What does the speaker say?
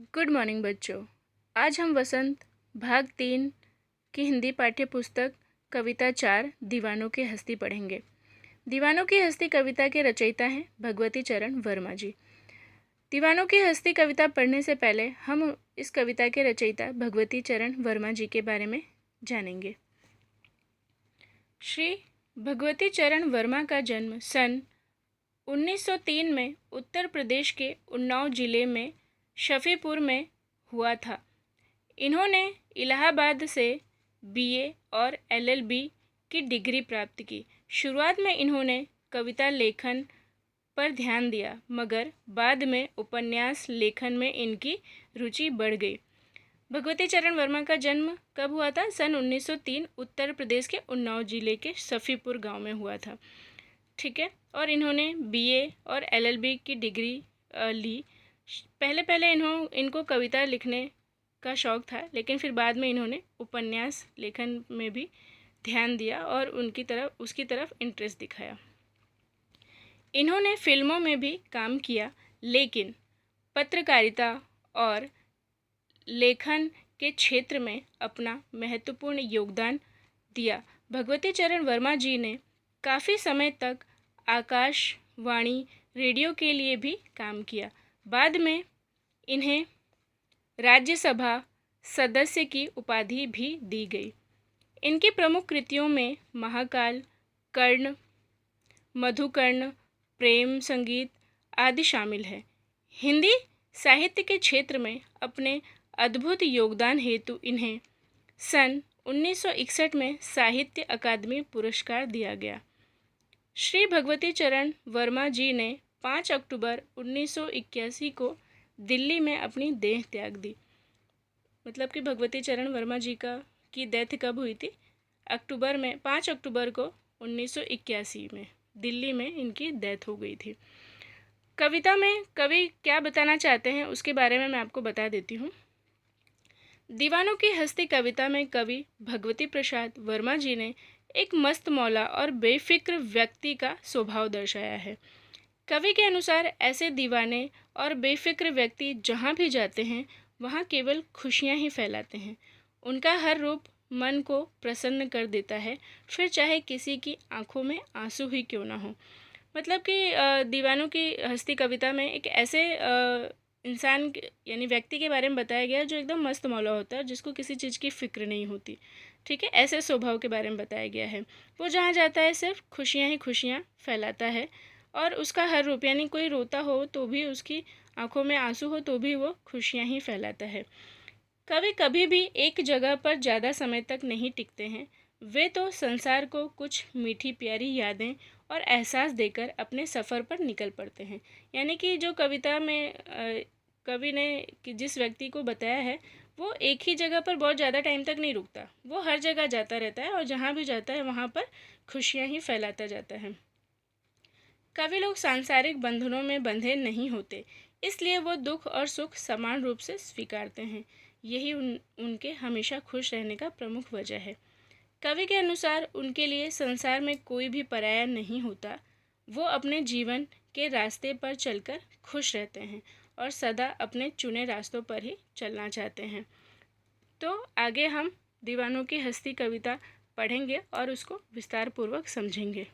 Good morning बच्चों। आज हम वसंत भाग 3 की हिंदी पाठ्य पुस्तक कविता 4 दीवानों की हस्ती पढ़ेंगे। दीवानों की हस्ती कविता के रचयिता हैं भगवती चरण वर्मा जी। दीवानों की हस्ती कविता पढ़ने से पहले हम इस कविता के रचयिता भगवती चरण वर्मा जी के बारे में जानेंगे। श्री भगवती चरण वर्मा का जन्म सन 1903 में उत्तर प्रदेश के उन्नाव जिले में शफीपुर में हुआ था। इन्होंने इलाहाबाद से बीए और एलएलबी की डिग्री प्राप्त की। शुरुआत में इन्होंने कविता लेखन पर ध्यान दिया, मगर बाद में उपन्यास लेखन में इनकी रुचि बढ़ गई। भगवती चरण वर्मा का जन्म कब हुआ था? सन 1903 उत्तर प्रदेश के उन्नाव जिले के शफीपुर गांव में हुआ था। ठीक है। और इन्होंने बीए और एलएलबी की डिग्री ली। पहले इनको कविता लिखने का शौक़ था, लेकिन फिर बाद में इन्होंने उपन्यास लेखन में भी ध्यान दिया और उसकी तरफ इंटरेस्ट दिखाया। इन्होंने फिल्मों में भी काम किया, लेकिन पत्रकारिता और लेखन के क्षेत्र में अपना महत्वपूर्ण योगदान दिया। भगवती चरण वर्मा जी ने काफ़ी समय तक आकाशवाणी रेडियो के लिए भी काम किया। बाद में इन्हें राज्यसभा सदस्य की उपाधि भी दी गई। इनकी प्रमुख कृतियों में महाकाल, कर्ण, मधुकर्ण, प्रेम संगीत आदि शामिल है। हिंदी साहित्य के क्षेत्र में अपने अद्भुत योगदान हेतु इन्हें सन 1961 में साहित्य अकादमी पुरस्कार दिया गया। श्री भगवती चरण वर्मा जी ने 5 अक्टूबर 1981 को दिल्ली में अपनी देह त्याग दी। मतलब कि भगवती चरण वर्मा जी की डेथ कब हुई थी? 5 अक्टूबर को 1981 में दिल्ली में इनकी डेथ हो गई थी। कविता में कवि क्या बताना चाहते हैं उसके बारे में मैं आपको बता देती हूँ। दीवानों की हस्ती कविता में कवि भगवती प्रसाद वर्मा जी ने एक मस्त मौला और बेफिक्र व्यक्ति का स्वभाव दर्शाया है। कवि के अनुसार ऐसे दीवाने और बेफिक्र व्यक्ति जहाँ भी जाते हैं वहाँ केवल खुशियाँ ही फैलाते हैं। उनका हर रूप मन को प्रसन्न कर देता है, फिर चाहे किसी की आंखों में आंसू ही क्यों ना हो। मतलब कि दीवानों की हस्ती कविता में एक ऐसे इंसान यानी व्यक्ति के बारे में बताया गया जो एकदम मस्त मौला होता है, जिसको किसी चीज़ की फिक्र नहीं होती। ठीक है, ऐसे स्वभाव के बारे में बताया गया है। वो जहाँ जाता है सिर्फ खुशियाँ ही खुशियाँ फैलाता है, और उसका हर रूप यानी कोई रोता हो तो भी, उसकी आंखों में आंसू हो तो भी वो खुशियाँ ही फैलाता है। कवि कभी भी एक जगह पर ज़्यादा समय तक नहीं टिकते हैं। वे तो संसार को कुछ मीठी प्यारी यादें और एहसास देकर अपने सफ़र पर निकल पड़ते हैं। यानी कि जो कविता में कवि ने जिस व्यक्ति को बताया है, वो एक ही जगह पर बहुत ज़्यादा टाइम तक नहीं रुकता। वो हर जगह जाता रहता है और जहाँ भी जाता है वहाँ पर खुशियाँ ही फैलाता जाता है। कवि लोग सांसारिक बंधनों में बंधे नहीं होते, इसलिए वो दुख और सुख समान रूप से स्वीकारते हैं। यही उनके हमेशा खुश रहने का प्रमुख वजह है। कवि के अनुसार उनके लिए संसार में कोई भी पराया नहीं होता। वो अपने जीवन के रास्ते पर चलकर खुश रहते हैं और सदा अपने चुने रास्तों पर ही चलना चाहते हैं। तो आगे हम दीवानों की हस्ती कविता पढ़ेंगे और उसको विस्तारपूर्वक समझेंगे।